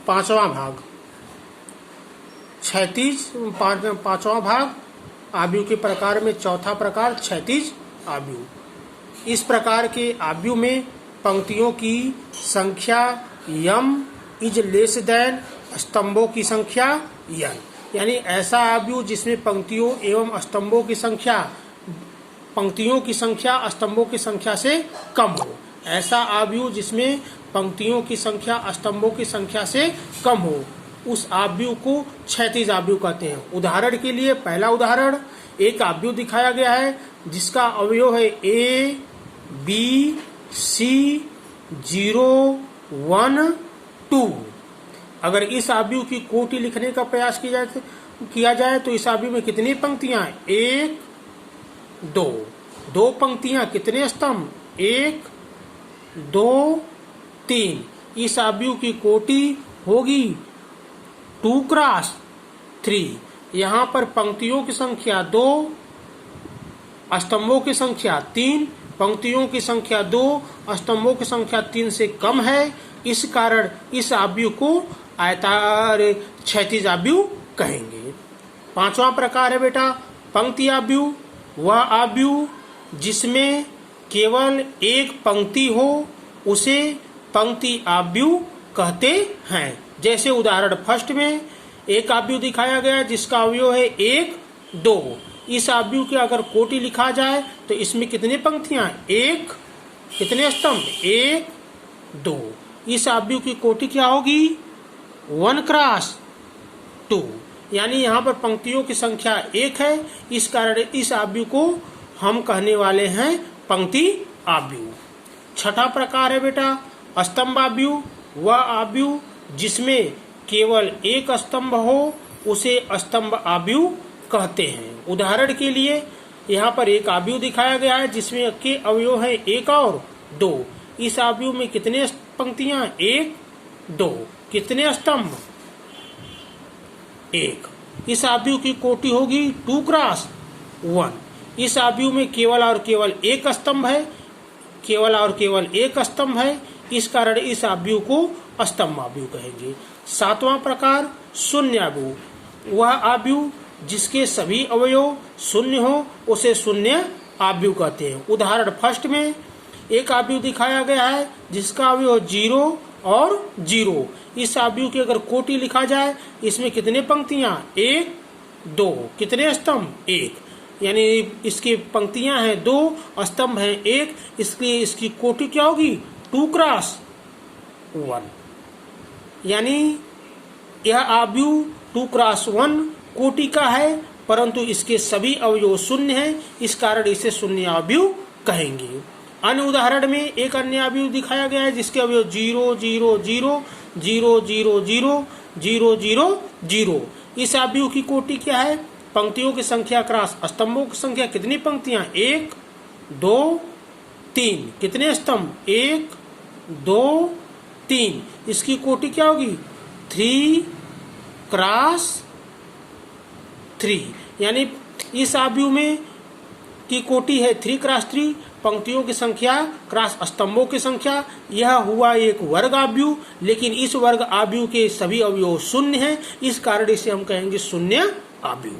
पांचवा भाग क्षैतिज, पांचवा भाग आव्यूह के प्रकार में चौथा प्रकार क्षैतिज आव्यूह। इस प्रकार के आव्यूह में पंक्तियों की संख्या यम इज लेस देन स्तंभों की संख्या यन, यानी ऐसा आव्यूह जिसमें पंक्तियों एवं स्तंभों की संख्या स्तंभों की संख्या से कम हो। ऐसा आव्यूह जिसमें पंक्तियों की संख्या स्तंभों की संख्या से कम हो, उस आव्यूह को क्षैतिज आव्यूह कहते हैं। उदाहरण के लिए पहला उदाहरण, एक आव्यूह दिखाया गया है जिसका अवयव है ए बी सी 0 1 2। अगर इस आव्यूह की कोटि लिखने का प्रयास किया जाए तो इस आव्यूह में कितनी पंक्तियां? 1 2 पंक्तियां, कितने स्तंभ? 1 2 3। इस आव्यूह की कोटि होगी 2 क्रॉस 3। यहाँ पर पंक्तियों की संख्या 2, स्तंभों की संख्या 3, पंक्तियों की संख्या 2, स्तंभों की संख्या 3 से कम है। इस कारण इस आव्यूह को आयताकार क्षैतिज आव्यूह कहेंगे। पांचवा प्रकार है बेटा पंक्ति आव्यूह। वह आव्यूह जिसमें केवल एक पंक्ति हो उसे पंक्ति आव्यूह कहते हैं। जैसे उदाहरण फर्स्ट में एक आव्यूह दिखाया गया जिसका अवयव है 1 2। इस आव्यूह के अगर कोटि लिखा जाए तो इसमें कितनी पंक्तियां? 1, कितने स्तंभ? 1 2। इस आव्यूह की कोटि क्या होगी? 1 क्रॉस 2, यानी यहाँ पर पंक्तियों की संख्या 1 है। इस कारण इस आव्यूह को हम कहने वाले हैं पंक्ति आव्यूह। छठा प्रकार है बेटा स्तंभ आव्यूह। वह आव्यूह जिसमें केवल एक स्तंभ हो उसे स्तंभ आव्यूह कहते हैं। उदाहरण के लिए यहाँ पर एक आव्यूह दिखाया गया है जिसमें के अवयव है 1 और 2। इस आव्यूह में कितने पंक्तियां? 1 2। कितने स्तंभ? 1। इस आव्यूह की कोटि होगी 2 क्रॉस 1। इस आव्यूह में केवल और केवल एक स्तंभ है, केवल और केवल एक स्तंभ है। इस कारण इस आव्यूह को स्तंभ आव्यूह कहेंगे। सातवां प्रकार शून्य आव्यूह। वह आव्यूह जिसके सभी अवयव शून्य हो उसे शून्य आव्यूह कहते हैं। उदाहरण फर्स्ट में एक आव्यूह दिखाया गया है जिसका अवयव 0 और 0। इस आव्यूह की अगर कोटि लिखा जाए इसमें कितने पंक्तियां? 1 2। कितने स्तंभ? 1, यानी इसकी पंक्तियां हैं 2, स्तंभ हैं 1, इसलिए इसकी कोटि क्या होगी? 2 क्रॉस 1, यानी यह आव्यूह 2 क्रॉस 1 कोटि का है परंतु इसके सभी अवयव शून्य हैं। इस कारण इसे शून्य आव्यूह कहेंगे। अन्य उदाहरण में एक अन्य आव्यूह दिखाया गया है जिसके अवयव 0 0 0 0 0 0 0 0 0। इस आव्यूह की कोटि क्या है? पंक्तियों की संख्या क्रॉस स्तंभों की संख्या। कितनी पंक्तियां? 1 2 3। कितने स्तंभ? 1 2 3। इसकी कोटि क्या होगी? 3 क्रॉस 3, यानी इस आव्यूह में की कोटि है 3 क्रॉस 3, पंक्तियों की संख्या क्रॉस स्तंभों की संख्या। यह हुआ एक वर्ग आव्यूह, लेकिन इस वर्ग आव्यूह के सभी अवयव शून्य हैं। इस कारण इसे हम कहेंगे शून्य आव्यूह।